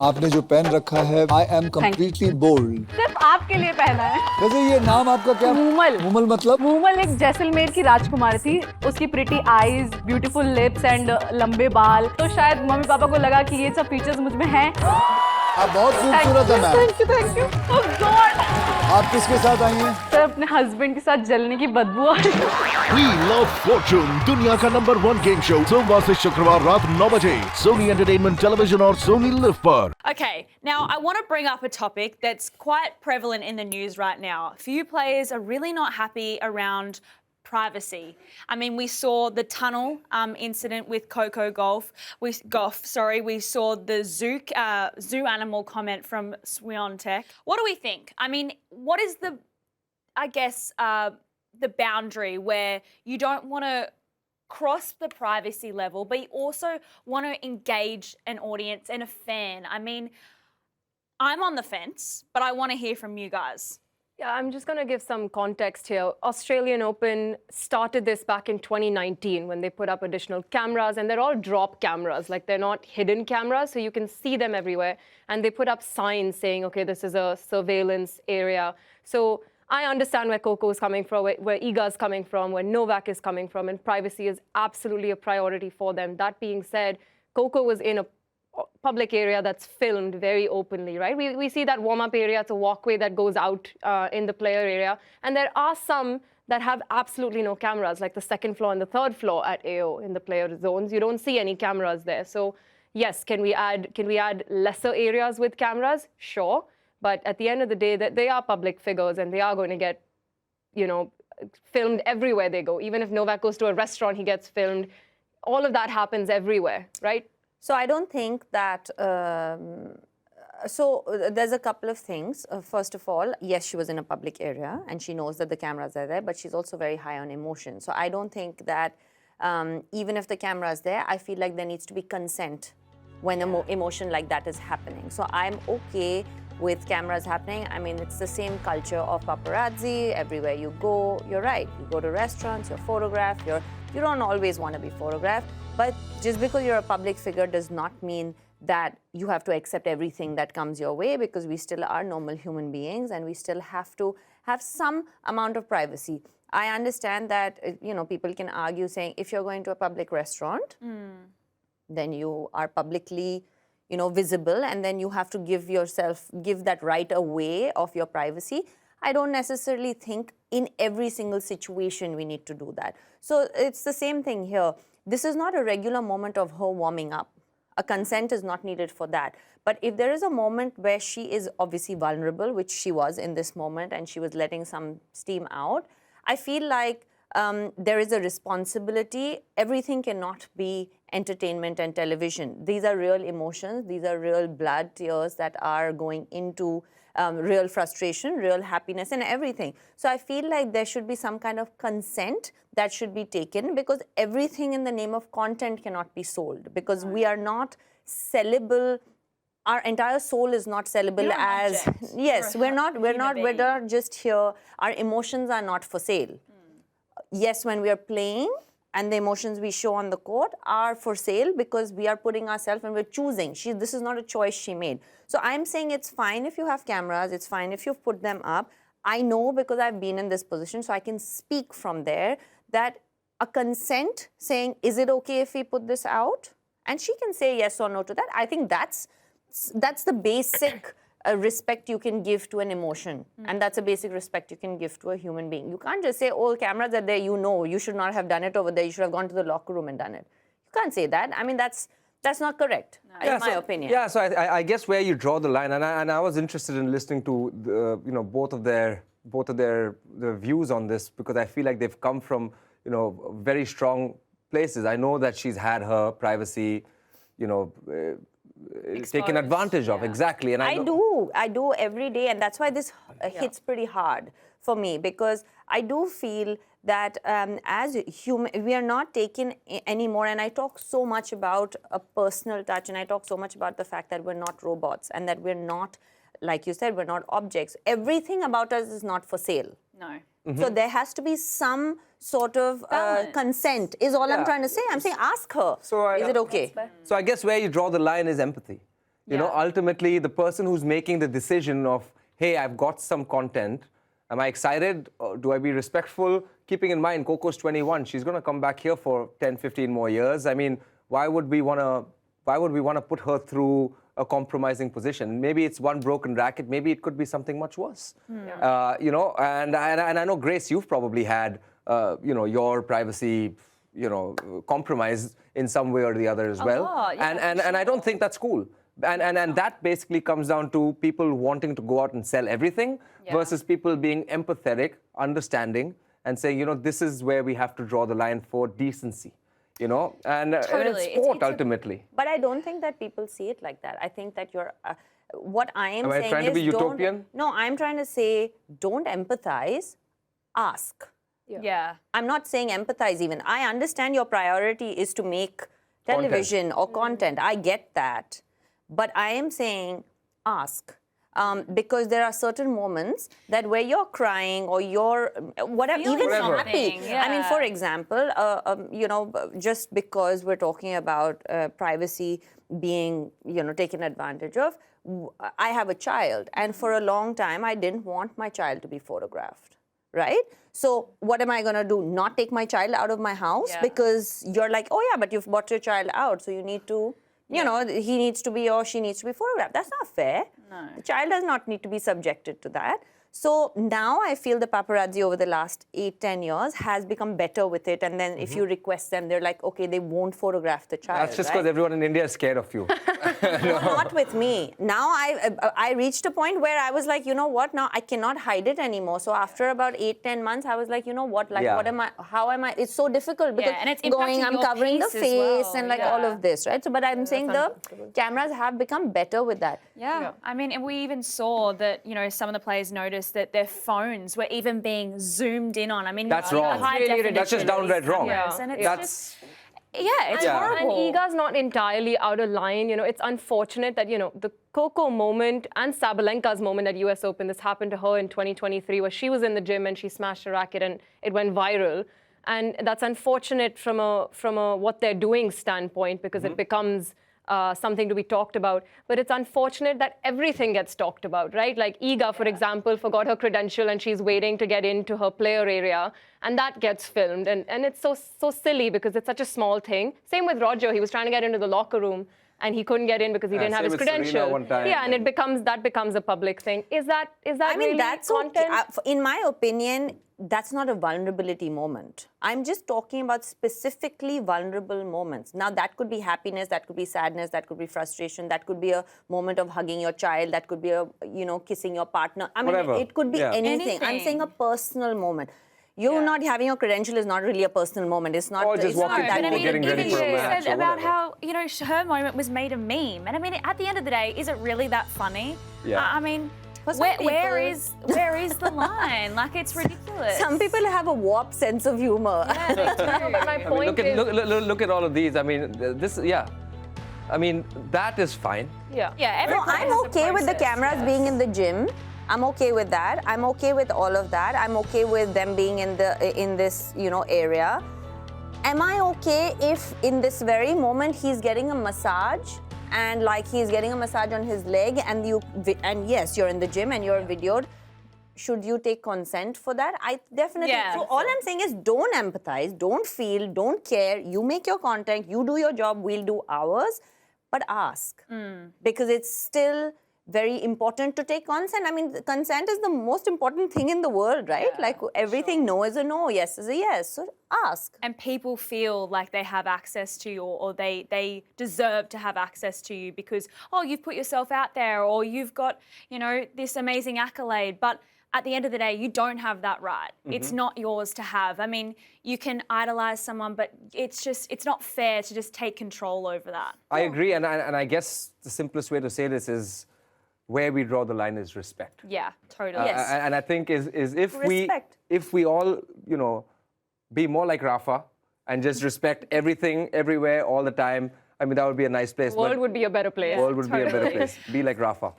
आपने जो पेन रखा है, I am completely bold. सिर्फ आपके लिए पहना है। वैसे ये नाम आपका क्या? मूमल। मूमल मतलब? मूमल एक जैसलमेर की राजकुमारी थी। उसकी pretty eyes, beautiful lips and लंबे बाल। तो शायद मम्मी पापा को लगा कि ये सब फीचर्स मुझ में हैं। आप बहुत खूबसूरत हैं ma'am. Thank you. Oh God. आप किसके साथ आई हैं? सर अपने हस्बैंड के साथ जलने की बदबू आ रही है। Wheel of Fortune, दुनिया का #1 गेम शो सोमवार से शुक्रवार रात 9 बजे सोनी एंटरटेनमेंट टेलीविजन और सोनी लिव पर। Okay, now I want to bring up a topic that's quite prevalent in the news right now. A few players are really not happy around privacy. I mean, we saw the tunnel incident with Coco Golf. We saw the zoo animal comment from Swiontech. What do we think? I mean, what is the boundary where you don't want to cross the privacy level, but you also want to engage an audience and a fan? I mean, I'm on the fence, but I want to hear from you guys. Yeah, I'm just going to give some context here. Australian Open started this back in 2019 when they put up additional cameras, and they're all drop cameras, like they're not hidden cameras, so you can see them everywhere. And they put up signs saying, okay, this is a surveillance area. So I understand where Coco is coming from, where Iga is coming from, where Novak is coming from, and privacy is absolutely a priority for them. That being said, Coco was in a public area that's filmed very openly, right? We see that warm-up area, it's a walkway that goes out in the player area. And there are some that have absolutely no cameras, like the second floor and the third floor at AO in the player zones. You don't see any cameras there. So yes, can we add lesser areas with cameras? Sure. But at the end of the day, they are public figures and they are going to get, filmed everywhere they go. Even if Novak goes to a restaurant, he gets filmed. All of that happens everywhere, right? So I don't think that, there's a couple of things. First of all, yes, she was in a public area and she knows that the cameras are there, but she's also very high on emotion. So I don't think that even if the camera is there, I feel like there needs to be consent when emotion like that is happening. So I'm okay with cameras happening. I mean, it's the same culture of paparazzi. Everywhere you go, you're right. You go to restaurants, you're photographed, you don't always want to be photographed. But just because you're a public figure does not mean that you have to accept everything that comes your way, because we still are normal human beings and we still have to have some amount of privacy. I understand that, people can argue saying if you're going to a public restaurant, then you are publicly, visible, and then you have to give that right away of your privacy. I don't necessarily think in every single situation we need to do that. So it's the same thing here. This is not a regular moment of her warming up. A consent is not needed for that. But if there is a moment where she is obviously vulnerable, which she was in this moment, and she was letting some steam out, I feel like there is a responsibility. Everything cannot be entertainment and television. These are real emotions. These are real blood, tears that are going into real frustration, real happiness, and everything. So I feel like there should be some kind of consent that should be taken, because everything in the name of content cannot be sold, because we are not sellable. Our entire soul is not sellable as yes. We're not just here. Our emotions are not for sale. Yes, when we are playing, and the emotions we show on the court are for sale, because we are putting ourselves and we're choosing. This is not a choice she made. So I'm saying it's fine if you have cameras, it's fine if you've put them up. I know, because I've been in this position, so I can speak from there, that a consent saying, is it okay if we put this out? And she can say yes or no to that. I think that's the basic respect you can give to an emotion. And that's a basic respect you can give to a human being. You can't just say, oh, cameras are there, you should not have done it over there, you should have gone to the locker room and done it. You can't say that. I mean, that's not correct, in my opinion. Yeah, so I guess where you draw the line, and I was interested in listening to both of their views on this, because I feel like they've come from very strong places. I know that she's had her privacy, taken advantage of, exactly. And I do every day, and that's why this hits pretty hard for me, because I do feel that as human, we are not taken anymore. And I talk so much about a personal touch, and I talk so much about the fact that we're not robots, and that we're not, like you said, we're not objects. Everything about us is not for sale. No. So there has to be some sort of consent, is all I'm trying to say. I'm saying ask her, is it okay? So I guess where you draw the line is empathy. You know, ultimately, the person who's making the decision of, hey, I've got some content, am I excited? Or do I be respectful? Keeping in mind, Coco's 21. She's going to come back here for 10, 15 more years. I mean, why would we want to put her through a compromising position? Maybe it's one broken racket. Maybe it could be something much worse. You know, and I know, Grace, you've probably had, you know, your privacy, you know, compromised in some way or the other as well. lot, yeah, And I don't think that's cool. And that basically comes down to people wanting to go out and sell everything versus people being empathetic, understanding, and saying, you know, this is where we have to draw the line for decency, you know, and Totally. it's sport ultimately. But I don't think that people see it like that. I think that you're. What I am Am I saying trying to is be utopian? No, I'm trying to say don't empathize, ask. Yeah. I'm not saying empathize even. I understand your priority is to make television or content. I get that. But I am saying ask. Because there are certain moments that where you're crying or you're whatever, Feeling even Whatever. happy. something, I mean, yeah. for example, you know, just because we're talking about privacy being, you know, taken advantage of, I have a child, and for a long time, I didn't want my child to be photographed, right? So what am I going to do? Not take my child out of my house because you're like, oh yeah, but you've brought your child out, so you need to. You know, he needs to be or she needs to be photographed. That's not fair. No. The child does not need to be subjected to that. So now I feel the paparazzi over the last 8-10 years has become better with it. And then if you request them, they're like, okay, they won't photograph the child. That's just because everyone in India is scared of you. No, not with me. Now I reached a point where I was like, you know what? Now I cannot hide it anymore. So after about 8-10 months, I was like, you know what? Like, what am I? How am I? It's so difficult because and it's going, impacting I'm your covering the piece as face well, and like all of this, right? So, but I'm saying the cameras have become better with that. Yeah. I mean, and we even saw that, you know, some of the players noticed that their phones were even being zoomed in on. I mean, That's the wrong. high Really definition That's just of these downright wrong. cameras, and it's That's it's Yeah. horrible. And Iga's not entirely out of line. You know, it's unfortunate that, you know, the Coco moment and Sabalenka's moment at US Open, this happened to her in 2023, where she was in the gym and she smashed a racket and it went viral. And that's unfortunate from a what they're doing standpoint, because it becomes something to be talked about. But it's unfortunate that everything gets talked about, right? Like Iga, for example, forgot her credential and she's waiting to get into her player area, and that gets filmed. And it's so silly because it's such a small thing. Same with Roger. He was trying to get into the locker room and he couldn't get in because he didn't have same his with Serena credential. one time. Yeah, and that becomes a public thing. Is that I mean, really that's content? okay. In my opinion, that's not a vulnerability moment. I'm just talking about specifically vulnerable moments. Now, that could be happiness, that could be sadness, that could be frustration, that could be a moment of hugging your child, that could be a, you know, kissing your partner. I mean, Whatever. it could be Yeah. anything. I'm saying a Anything. personal moment. You not having your credential is not really a personal moment. It's not. Or just it's not walking that through But I or mean, big a getting ready deal. for a even she match said or about whatever. how, you know, her moment was made a meme. And I mean, at the end of the day, is it really that funny? Yeah. I mean, For some where people- is the line? Like, it's ridiculous. Some people have a warped sense of humor. No, but my I mean, point is, look at all of these. I mean, this, I mean, that is fine. yeah. Yeah, every No, process I'm is a okay with the process, cameras yes. being in the gym. I'm okay with that. I'm okay with all of that. I'm okay with them being in this, you know, area. Am I okay if in this very moment he's getting a massage and like he's getting a massage on his leg and yes, you're in the gym and you're videoed? Should you take consent for that? I definitely. Yeah. So all I'm saying is don't empathize, don't feel, don't care. You make your content, you do your job, we'll do ours, but ask. Because it's still very important to take consent. I mean, consent is the most important thing in the world, right? Like everything, no is a no, yes is a yes. So ask. And people feel like they have access to you, or they deserve to have access to you because, oh, you've put yourself out there, or you've got, you know, this amazing accolade. But at the end of the day, you don't have that right. It's not yours to have. I mean, you can idolize someone, but it's not fair to just take control over that. I agree, and I guess the simplest way to say this is where we draw the line is respect. Yeah, totally. Yes. And I think is Respect. if we all, you know, be more like Rafa and just respect everything, everywhere, all the time, I mean, that would be a nice place. The world but would be a better place. world would be a better place. Be like Rafa.